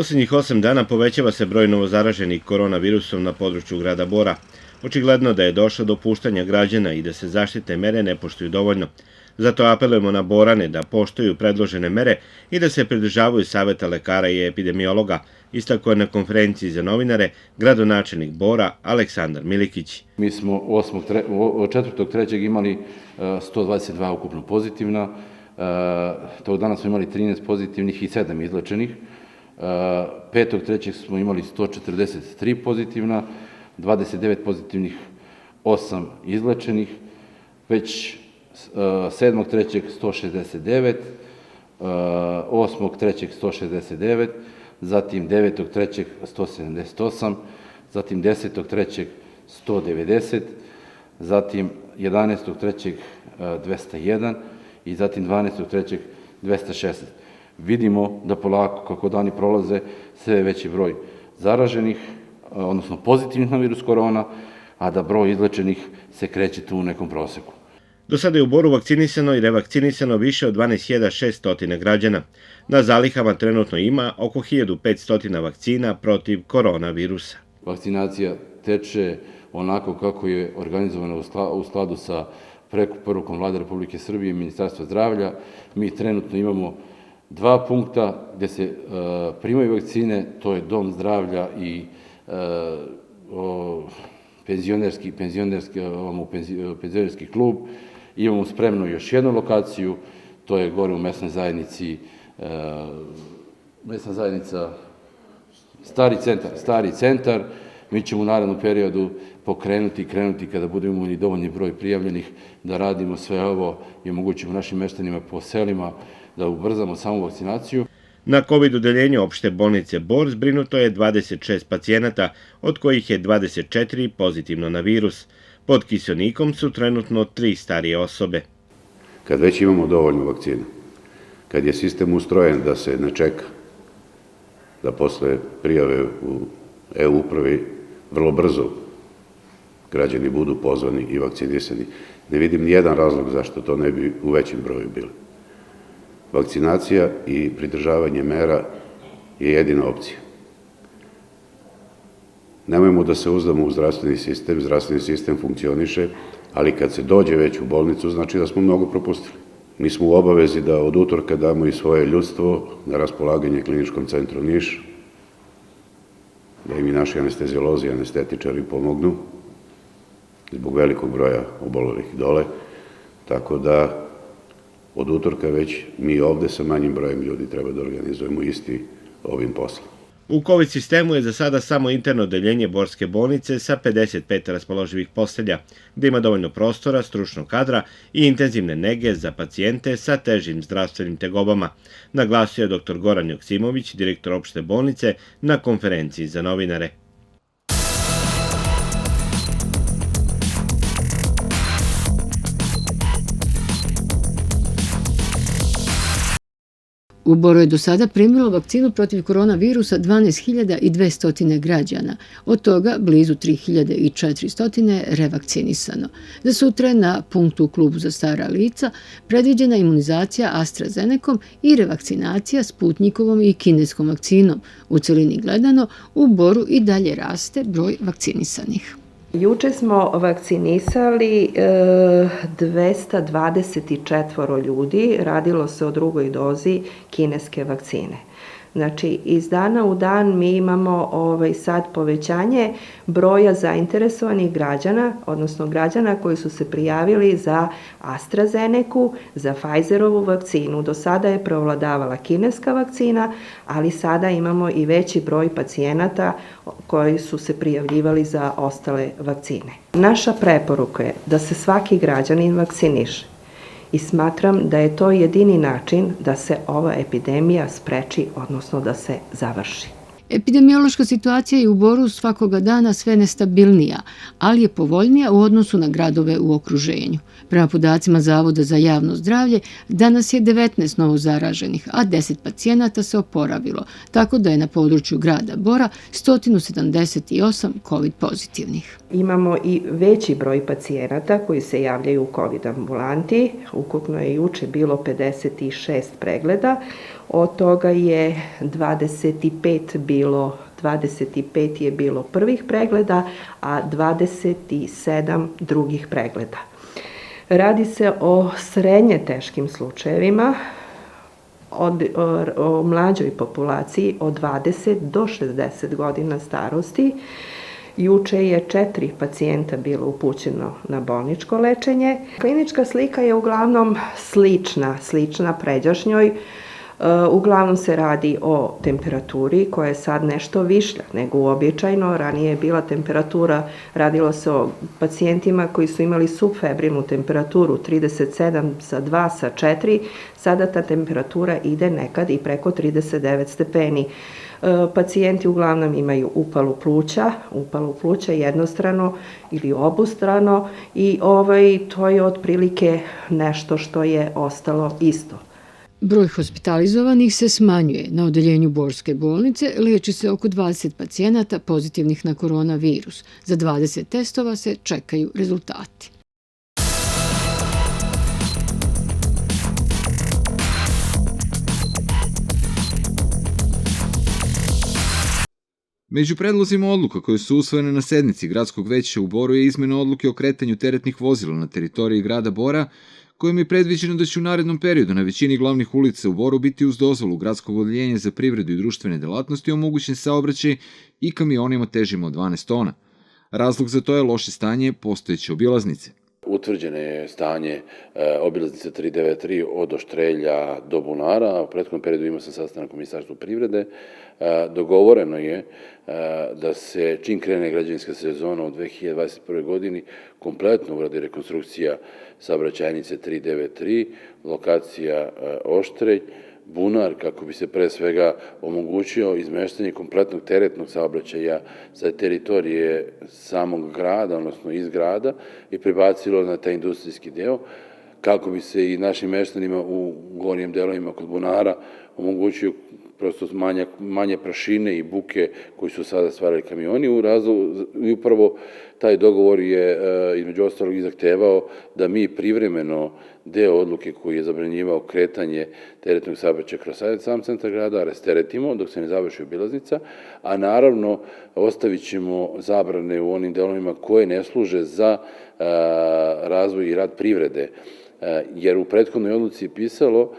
Posljednjih 8 dana povećava se broj novozaraženih koronavirusom na području grada Bora. Očigledno da je došlo do opuštanja građana i da se zaštitne mere ne poštuju dovoljno. Zato apelujemo na Borane da poštuju predložene mere i da se pridržavaju saveta lekara i epidemiologa, istakao je na konferenciji za novinare gradonačelnik Bora Aleksandar Milikić. Mi smo 4.3. imali 122 ukupno pozitivna, tog dana smo imali 13 pozitivnih i 7 izlečenih. 5.3. smo imali 143 pozitivna, 29 pozitivnih, 8 izlečenih, već 7.3. 169, 8.3. 169, zatim 9.3. 178, zatim 10.3. 190, zatim 11.3. 201 i zatim 12.3. 216. Vidimo da polako, kako dani prolaze, sve veći broj zaraženih, odnosno pozitivnih na virus korona, a da broj izlečenih se kreće tu u nekom proseku. Do sada je u Boru vakcinisano i revakcinisano više od 12.600 građana. Na zalihama trenutno ima oko 1.500 vakcina protiv koronavirusa. Vakcinacija teče onako kako je organizovana u skladu sa preporukom Vlade Republike Srbije i Ministarstva zdravlja. Mi trenutno imamo 2 punkta gde se primaju vakcine, to je Dom zdravlja i penzionerski klub. Imamo spremno još jednu lokaciju, to je gore u mesnoj zajednici, Stari centar. Mi ćemo u narednom periodu krenuti kada budemo imali dovoljni broj prijavljenih, da radimo sve ovo i omogućimo našim meštanima po selima da ubrzamo samu vakcinaciju. Na COVID odeljenju opšte bolnice Bor zbrinuto je 26 pacijenata, od kojih je 24 pozitivno na virus. Pod kiseonikom su trenutno 3 starije osobe. Kad već imamo dovoljno vakcina, kad je sistem ustrojen da se ne čeka, da posle prijave u e-upravi vrlo brzo građani budu pozvani i vakcinisani, ne vidim nijedan razlog zašto to ne bi u većem broju bilo. Vakcinacija i pridržavanje mera je jedina opcija. Nemojmo da se uzdamo u zdravstveni sistem funkcioniše, ali kad se dođe već u bolnicu, znači da smo mnogo propustili. Mi smo u obavezi da od utorka damo i svoje ljudstvo na raspolaganje Kliničkom centru Niš, da im i naši anesteziolozi i anestetičari pomognu, zbog velikog broja obolelih dole, tako da od utorka već mi ovde sa manjim brojem ljudi treba da organizujemo isti ovim poslom. U COVID sistemu je za sada samo interno odeljenje Borske bolnice sa 55 raspoloživih postelja, gde ima dovoljno prostora, stručnog kadra i intenzivne nege za pacijente sa težim zdravstvenim tegobama, naglasio je dr. Goran Joksimović, direktor opšte bolnice, na konferenciji za novinare. U Boru je do sada primilo vakcinu protiv koronavirusa 12.200 građana, od toga blizu 3.400 revakcinisano. Za sutra je na punktu u klubu za stara lica predviđena imunizacija AstraZenecom i revakcinacija Sputnikovom i kineskom vakcinom. U celini gledano, u Boru i dalje raste broj vakcinisanih. Juče smo vakcinisali 224 ljudi, radilo se o drugoj dozi kineske vakcine. Znači, iz dana u dan mi imamo sad povećanje broja zainteresovanih građana, odnosno građana koji su se prijavili za AstraZenecu, za Pfizerovu vakcinu. Do sada je preovladavala kineska vakcina, ali sada imamo i veći broj pacijenata koji su se prijavljivali za ostale vakcine. Naša preporuka je da se svaki građanin vakciniše. I smatram da je to jedini način da se ova epidemija spreči, odnosno da se završi. Epidemiološka situacija je u Boru svakoga dana sve nestabilnija, ali je povoljnija u odnosu na gradove u okruženju. Prema podacima Zavoda za javno zdravlje, danas je 19 novozaraženih, a 10 pacijenata se oporavilo, tako da je na području grada Bora 178 COVID pozitivnih. Imamo i veći broj pacijenata koji se javljaju u COVID ambulanti. Ukupno je juče bilo 56 pregleda. od toga je 25 je bilo prvih pregleda, a 27 drugih pregleda. Radi se o srednje teškim slučajevima, o mlađoj populaciji od 20 do 60 godina starosti. Juče je 4 pacijenta bilo upućeno na bolničko lečenje. Klinička slika je uglavnom slična pređašnjoj. Uglavnom se radi o temperaturi koja je sad nešto višlja nego uobičajeno. Ranije je bila temperatura, radilo se o pacijentima koji su imali subfebrilnu temperaturu 37 sa 2 sa 4. Sada ta temperatura ide nekad i preko 39 stepeni. Pacijenti uglavnom imaju upalu pluća jednostrano ili obostrano i to je otprilike nešto što je ostalo isto. Broj hospitalizovanih se smanjuje. Na odeljenju Borske bolnice liječi se oko 20 pacijenata pozitivnih na koronavirus. Za 20 testova se čekaju rezultati. Među predlozima odluka koje su usvojene na sednici Gradskog veća u Boru je izmena odluke o kretanju teretnih vozila na teritoriji grada Bora, kojim je predviđeno da će u narednom periodu na većini glavnih ulica u Boru biti uz dozvolu Gradskog odeljenja za privredu i društvene delatnosti omogućen saobraćaj i kamionima težim od 12 tona. Razlog za to je loše stanje postojeće obilaznice. Utvrđeno je stanje obilaznice 393 od Oštrelja do Bunara. U prethodnom periodu imao sam sastanak u Ministarstvu privrede. Dogovoreno je da se čim krene građevinska sezona u 2021. godini kompletno uradi rekonstrukcija saobraćajnice 393, lokacija Oštrelj, Bunar, kako bi se pre svega omogućio izmeštanje kompletnog teretnog saobraćaja sa teritorije samog grada, odnosno iz grada, i prebacilo na taj industrijski deo, kako bi se i našim meštanima u gornjim delovima kod Bunara omogućio prosto manje prašine i buke koji su sada stvarali kamioni. I upravo taj dogovor je između ostalog i zahtevao da mi privremeno deo odluke koji je zabranjivao kretanje teretnog saobraćaja kroz sam centar grada rasteretimo dok se ne završi obilaznica, a naravno ostavit ćemo zabrane u onim delovima koje ne služe za razvoj i rad privrede, jer u prethodnoj odluci je pisalo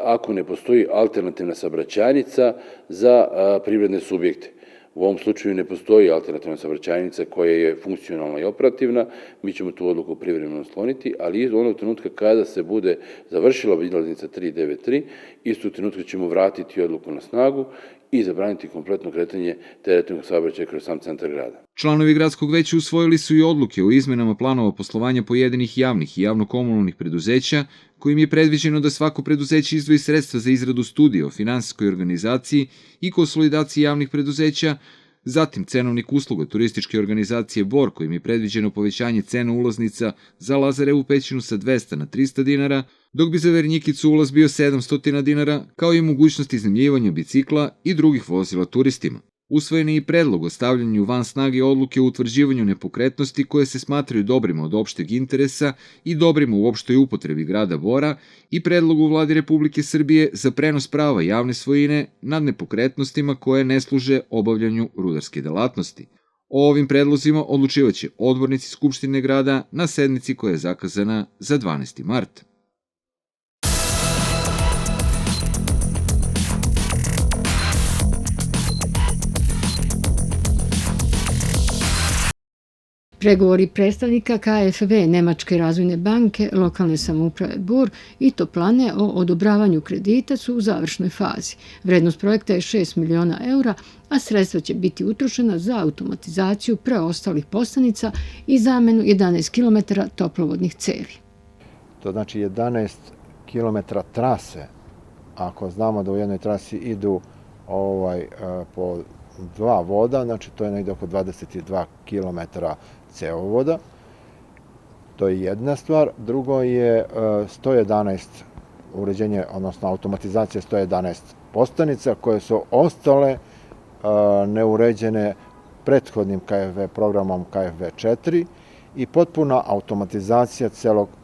ako ne postoji alternativna saobraćajnica za privredne subjekte. U ovom slučaju ne postoji alternativna saobraćajnica koja je funkcionalna i operativna, mi ćemo tu odluku privremeno skloniti, ali iz onog trenutka kada se bude završila obilaznica 393, istog trenutka ćemo vratiti odluku na snagu i zabraniti kompletno kretanje teretnog saobraćaja kroz sam centar grada. Članovi Gradskog veća usvojili su i odluke o izmenama planova poslovanja pojedinih javnih i javno-komunalnih preduzeća, kojim je predviđeno da svako preduzeće izdvoji sredstva za izradu studija o finansijskoj organizaciji i konsolidaciji javnih preduzeća, zatim cenovnik usluga turističke organizacije Bor, kojim je predviđeno povećanje cena ulaznica za Lazarevu pećinu sa 200 na 300 dinara, dok bi za Vernjikicu ulaz bio 700 dinara, kao i mogućnost iznajmljivanja bicikla i drugih vozila turistima. Usvojen je i predlog o stavljanju van snage odluke o utvrđivanju nepokretnosti koje se smatraju dobrima od opšteg interesa i dobrima u opštoj upotrebi grada Bora i predlog u Vladi Republike Srbije za prenos prava javne svojine nad nepokretnostima koje ne služe obavljanju rudarske delatnosti. O ovim predlozima odlučivaće odbornici Skupštine grada na sednici koja je zakazana za 12. mart. Pregovori predstavnika KfW, Nemačke razvojne banke, lokalne samouprave Bor i Toplane o odobravanju kredita su u završnoj fazi. Vrednost projekta je 6 miliona eura, a sredstva će biti utrošena za automatizaciju preostalih postanica i zamenu 11 km toplovodnih cevi. To znači 11 km trase. Ako znamo da u jednoj trasi idu po 2 voda, znači to je negdje oko 22 km cevovoda. To je jedna stvar. Drugo je 111 uređenje, odnosno automatizacija 111 postanica koje su ostale neuređene prethodnim KfW programom KfW 4 i potpuna automatizacija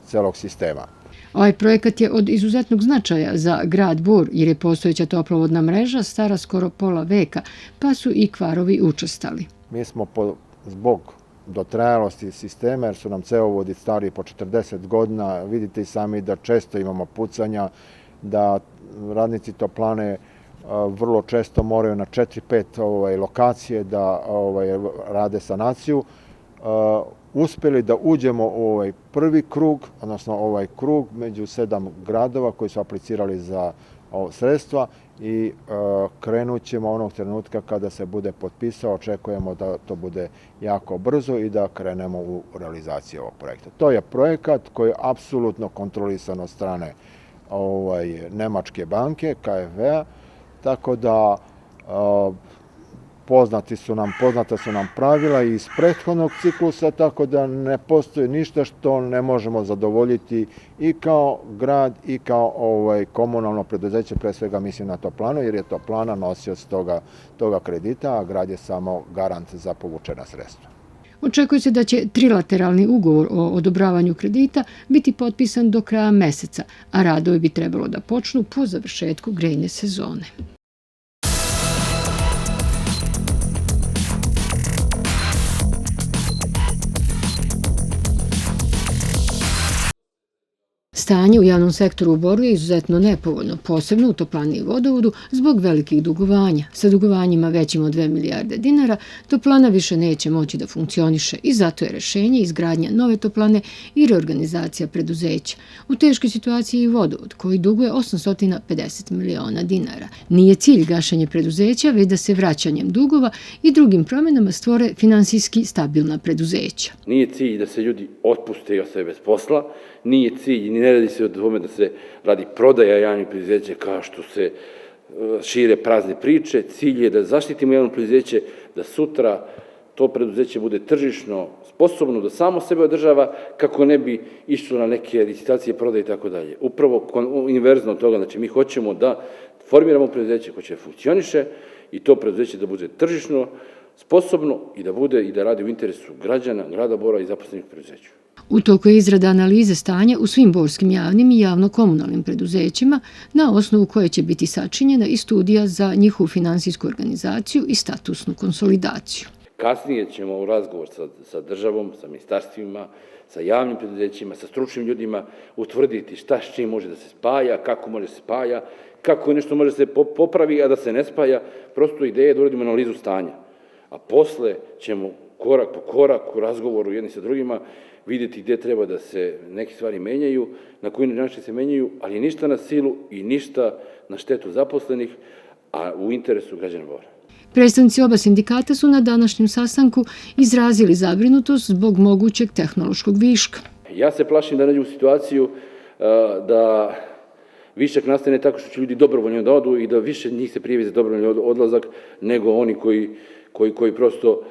celog sistema. Ovaj projekat je od izuzetnog značaja za grad Bor jer je postojeća toplovodna mreža stara skoro pola veka, pa su i kvarovi učestali. Mi smo zbog dotrajalosti sistema, jer su nam cevovodi stari po 40 godina, vidite i sami da često imamo pucanja, da radnici toplane vrlo često moraju na 4-5 lokacije da rade sanaciju, uspeli da uđemo u ovaj prvi krug, odnosno ovaj krug među 7 gradova koji su aplicirali za sredstva i krenut ćemo onog trenutka kada se bude potpisao, očekujemo da to bude jako brzo i da krenemo u realizaciju ovog projekta. To je projekat koji je apsolutno kontrolisan od strane Nemačke banke, KfW-a, tako da poznata su nam pravila iz prethodnog ciklusa, tako da ne postoji ništa što ne možemo zadovoljiti i kao grad i kao komunalno preduzeće, pre svega mislim na Toplanu, jer je Toplana nosioc toga kredita, a grad je samo garant za povučena sredstva. Očekuje se da će trilateralni ugovor o odobravanju kredita biti potpisan do kraja meseca, a radovi bi trebalo da počnu po završetku grejne sezone. Stanje u javnom sektoru u Boru je izuzetno nepovoljno, posebno u toplani i vodovodu, zbog velikih dugovanja. Sa dugovanjima većim od 2 milijarde dinara, toplana više neće moći da funkcioniše i zato je rešenje izgradnja nove toplane i reorganizacija preduzeća. U teškoj situaciji je i vodovod, koji duguje 850 miliona dinara. Nije cilj gašenje preduzeća, već da se vraćanjem dugova i drugim promenama stvore finansijski stabilna preduzeća. Nije cilj da se ljudi otpuste i ostave bez posla, nije cilj, ni ne radi se o tome da se radi prodaja javnih preduzeća kao što se šire prazne priče. Cilj je da zaštitimo javno preduzeće, da sutra to preduzeće bude tržišno sposobno da samo sebe održava kako ne bi išlo na neke licitacije, prodaje i tako dalje. Upravo inverzno od toga, znači mi hoćemo da formiramo preduzeće koje će funkcioniše i to preduzeće da bude tržišno sposobno i da radi u interesu građana, grada Bora i zaposlenih preduzeća. U toku je izrada analize stanja u svim borskim javnim i javno-komunalnim preduzećima, na osnovu koje će biti sačinjena i studija za njihovu finansijsku organizaciju i statusnu konsolidaciju. Kasnije ćemo u razgovor sa državom, sa ministarstvima, sa javnim preduzećima, sa stručnim ljudima utvrditi šta s čim može da se spaja, kako može da se spaja, kako nešto može da se popravi, a da se ne spaja. Prosto ideja je da uradimo analizu stanja. A posle ćemo korak po korak u razgovoru jedni sa drugima vidjeti gde treba da se neke stvari menjaju, na koji način se menjaju, ali ništa na silu i ništa na štetu zaposlenih, a u interesu građana Bora. Predstavnici oba sindikata su na današnjem sastanku izrazili zabrinutost zbog mogućeg tehnološkog viška. Ja se plašim da nađu situaciju da višak nastane tako što će ljudi dobrovoljno da odu i da više njih se prijavi za dobrovoljni odlazak nego oni koji prosto,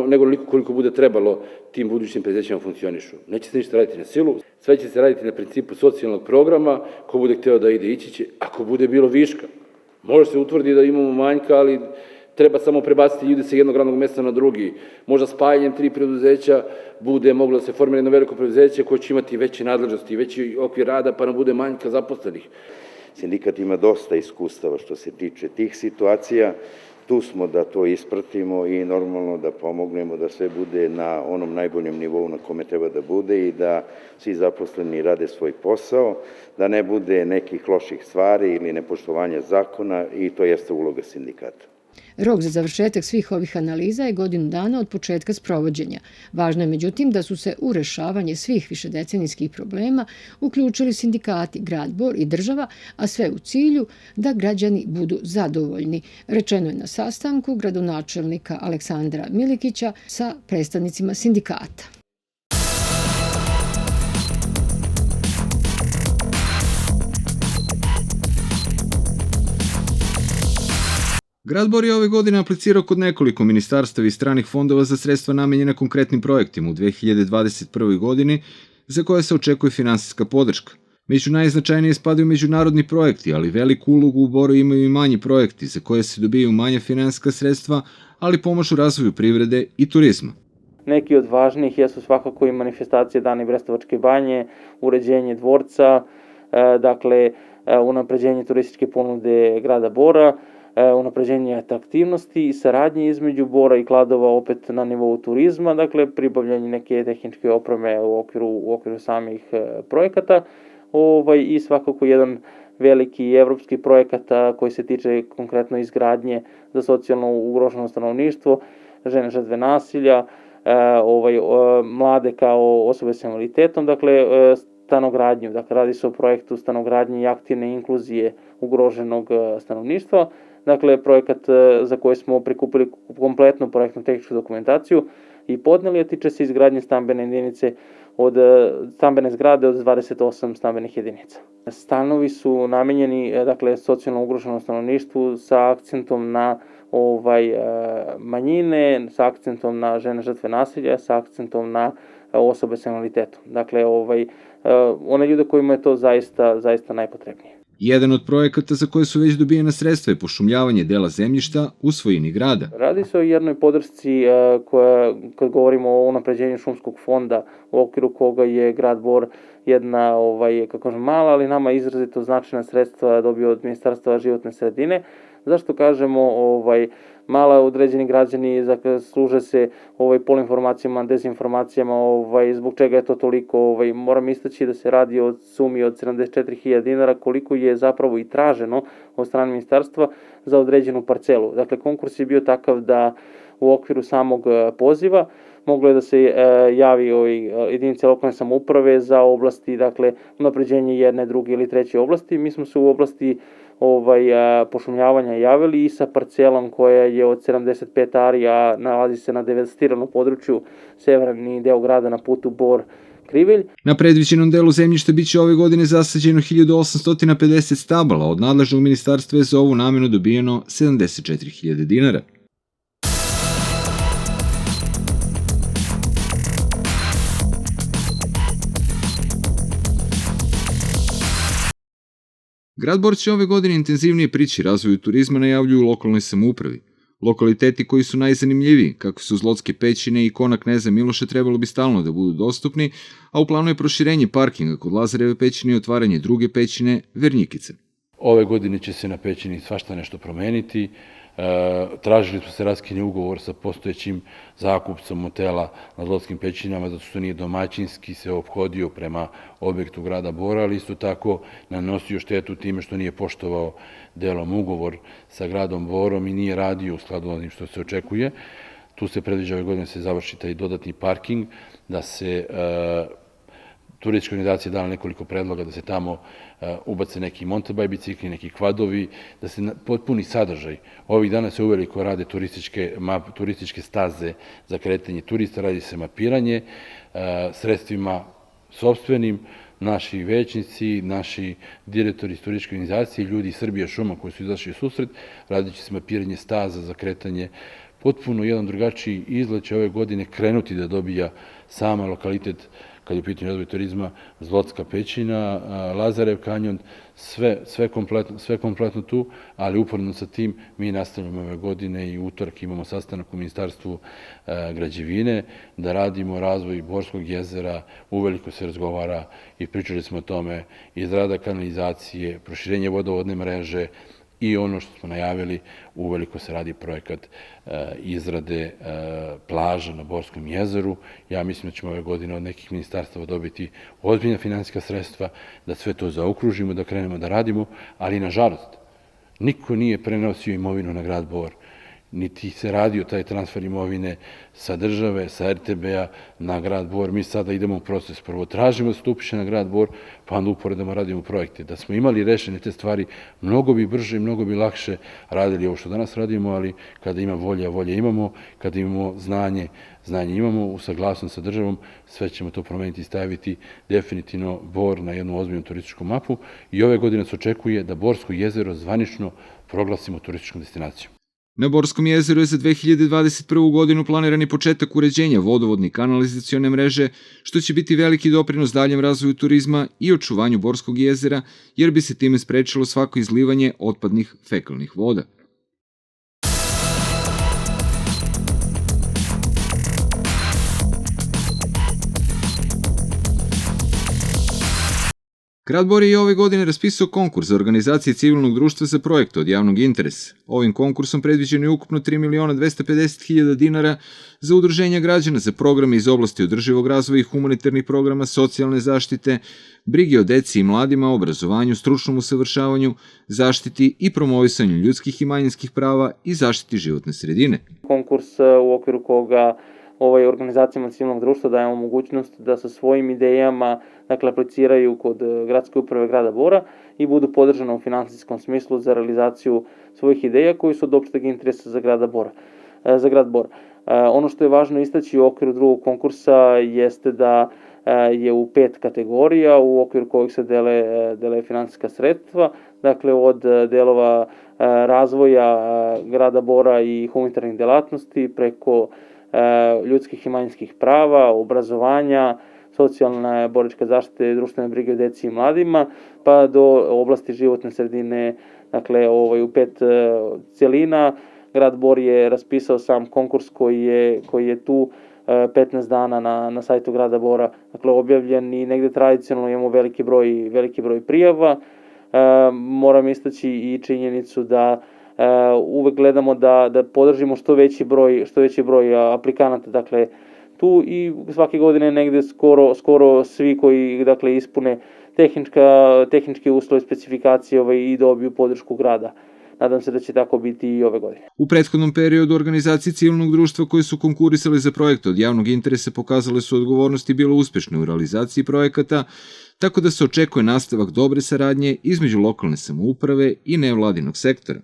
nego koliko bude trebalo tim budućim preduzećima funkcionišu. Neće se ništa raditi na silu, sve će se raditi na principu socijalnog programa, ko bude hteo da ide ići će, ako bude bilo viška. Može se utvrdi da imamo manjka, ali treba samo prebaciti ljude sa jednog radnog mesta na drugi. Možda spajanjem 3 preduzeća bude moglo da se formira jedno veliko preduzeće koje će imati veće nadležnosti, veći okvir rada, pa nam bude manjka zaposlenih. Sindikat ima dosta iskustava što se tiče tih situacija. Tu smo da to ispratimo i normalno da pomognemo da sve bude na onom najboljem nivou na kome treba da bude i da svi zaposleni rade svoj posao, da ne bude nekih loših stvari ili nepoštovanja zakona i to jeste uloga sindikata. Rok za završetak svih ovih analiza je 1 godinu dana od početka sprovođenja. Važno je međutim da su se u rešavanje svih višedecenijskih problema uključili sindikati, grad Bor i država, a sve u cilju da građani budu zadovoljni. Rečeno je na sastanku gradonačelnika Aleksandra Milikića sa predstavnicima sindikata. Grad Bor je ove godine aplicirao kod nekoliko ministarstava i stranih fondova za sredstva namenjena konkretnim projektima u 2021. godini za koje se očekuje finansijska podrška. Među najznačajnije spadaju međunarodni projekti, ali veliku ulogu u Boru imaju i manji projekti za koje se dobijaju manja finansijska sredstva, ali pomoć u razvoju privrede i turizma. Neki od važnijih jesu svakako i manifestacije Dani Brestovačke banje, uređenje dvorca, dakle unapređenje turističke ponude grada Bora, unapređenje atraktivnosti i saradnje između Bora i Kladova opet na nivou turizma, dakle pribavljanje neke tehničke opreme u okviru samih projekata i svakako jedan veliki evropski projekat koji se tiče konkretno izgradnje za socijalno ugroženo stanovništvo, žene žrtve nasilja, mlade kao osobe s invaliditetom, dakle stanogradnju. Dakle, radi se o projektu stanogradnje i aktivne inkluzije ugroženog stanovništva. Dakle, projekat za koji smo prikupili kompletnu projektnu tehničku dokumentaciju i podneli, a tiče se izgradnje stambene jedinice stambene zgrade od 28 stambenih jedinica. Stanovi su namenjeni socijalno ugroženom stanovništvu sa akcentom na manjine, sa akcentom na žene žrtve nasilja, sa akcentom na osobe s invaliditetom. Dakle, one ljude kojima je to zaista najpotrebnije. Jedan od projekata za koje su već dobijena sredstva je pošumljavanje dela zemljišta u svojini grada. Radi se o jednoj podršci koja, kad govorimo o unapređenju šumskog fonda, u okviru koga je grad Bor jedna, mala, ali nama izrazito značajna sredstva dobio od Ministarstva životne sredine. Zašto kažemo mala, određeni građani služe se polinformacijama, dezinformacijama, zbog čega je to toliko, moram istaći da se radi o sumi od 74.000 dinara koliko je zapravo i traženo od strane ministarstva za određenu parcelu. Dakle, konkurs je bio takav da u okviru samog poziva moglo je da se javi jedinice lokalne samouprave za oblasti, dakle, unapređenje jedne, druge ili treće oblasti. Mi smo se u oblasti pošumljavanja javili i sa parcelom koja je od 75 ari, a nalazi se na devastiranom području severni deo grada na putu Bor-Krivelj. Na predviđenom delu zemljišta biće ove godine zasađeno 1850 stabala, od nadležnog ministarstva je za ovu namenu dobijeno 74.000 dinara. Grad Bor će ove godine intenzivnije prići razvoju turizma, najavljuju u lokalnoj samoupravi. Lokaliteti koji su najzanimljiviji, kako su Zlotske pećine i Kona kneza Miloša, trebalo bi stalno da budu dostupni, a u planu je proširenje parkinga kod Lazareve pećine i otvaranje druge pećine, Vernjikice. Ove godine će se na pećini svašta nešto promeniti. Tražili smo se raskine ugovor sa postojećim zakupcom motela na Zlotskim pećinama, zato što nije domaćinski se ophodio prema objektu grada Bora, ali isto tako nanosio štetu time što nije poštovao delom ugovor sa gradom Borom i nije radio u skladu onim što se očekuje. Tu se predviđa ove godine se završi taj dodatni parking, da se turistička organizacija dala nekoliko predloga da se tamo ubace neki mountain bike bicikli, neki kvadovi, da se potpuni sadržaj. Ovih dana se uveliko rade turističke staze za kretanje turista, radi se mapiranje sredstvima sopstvenim, naši većnici, naši direktori turističke organizacije, ljudi iz Srbije šuma koji su izašli u susret, radit će se mapiranje staza za kretanje. Potpuno jedan drugačiji izgled će ove godine krenuti da dobija sama lokalitet kad je u pitanju razvoj turizma, Zlotska pećina, Lazarev kanjon, sve kompletno tu, ali uporedno sa tim mi nastavljamo ove godine i utorak imamo sastanak u Ministarstvu građevine, da radimo razvoj Borskog jezera, uveliko se razgovara i pričali smo o tome, izrada kanalizacije, proširenje vodovodne mreže, i ono što smo najavili, uveliko se radi projekat izrade plaža na Borskom jezeru. Ja mislim da ćemo ove godine od nekih ministarstava dobiti ozbiljna finansijska sredstva, da sve to zaokružimo, da krenemo da radimo, ali nažalost, niko nije prenosio imovinu na grad Bor, niti se radio taj transfer imovine sa države, sa RTB-a na grad Bor. Mi sada idemo u proces. Prvo tražimo da se upiše na grad Bor, pa onda uporedno radimo projekte. Da smo imali rešene te stvari, mnogo bi brže i mnogo bi lakše radili ovo što danas radimo, ali kada ima volje, volje imamo, kada imamo znanje, znanje imamo, u saglasnost sa državom, sve ćemo to promeniti i staviti definitivno Bor na jednu ozbiljnu turističku mapu i ove godine se očekuje da Borsko jezero zvanično proglasimo turističkom destinacijom. Na Borskom jezeru je za 2021. godinu planiran početak uređenja vodovodne i kanalizacione mreže, što će biti veliki doprinos daljem razvoju turizma i očuvanju Borskog jezera, jer bi se time sprečilo svako izlivanje otpadnih fekalnih voda. Grad Bor je i ove godine raspisao konkurs za organizacije civilnog društva za projekte od javnog interesa. Ovim konkursom predviđeno je ukupno 3.250.000 dinara za udruženja građana za programe iz oblasti održivog razvoja i humanitarnih programa, socijalne zaštite, brige o deci i mladima, obrazovanju, stručnom usavršavanju, zaštiti i promovisanju ljudskih i manjinskih prava i zaštiti životne sredine. Konkurs u okviru koga organizacijama civilnog društva dajemo mogućnost da sa svojim idejama apliciraju kod gradske uprave grada Bora i budu podržane u finansijskom smislu za realizaciju svojih ideja koji su od opšteg interesa za grad Bor. Ono što je važno istaći u okviru drugog konkursa jeste da je u 5 kategorija u okviru kojih se dele finansijska sredstva, dakle od delova razvoja grada Bora i humanitarnih delatnosti preko ljudskih i manjinskih prava, obrazovanja, socijalne boračke zaštite, društvene brige o deci i mladima, pa do oblasti životne sredine, dakle u 5 celina. Grad Bor je raspisao sam konkurs koji je tu 15 dana na sajtu grada Bora, dakle objavljen i negde tradicionalno imamo veliki broj prijava. Moram istaći i činjenicu da uvek gledamo da podržimo što veći broj aplikanata, dakle tu i svake godine negde skoro svi koji ispune tehničke uslove, specifikacije i dobiju podršku grada. Nadam se da će tako biti i ove godine. U prethodnom periodu organizacije civilnog društva koje su konkurisale za projekte od javnog interesa pokazale su odgovornost i bilo uspešne u realizaciji projekata, tako da se očekuje nastavak dobre saradnje između lokalne samouprave i nevladinog sektora.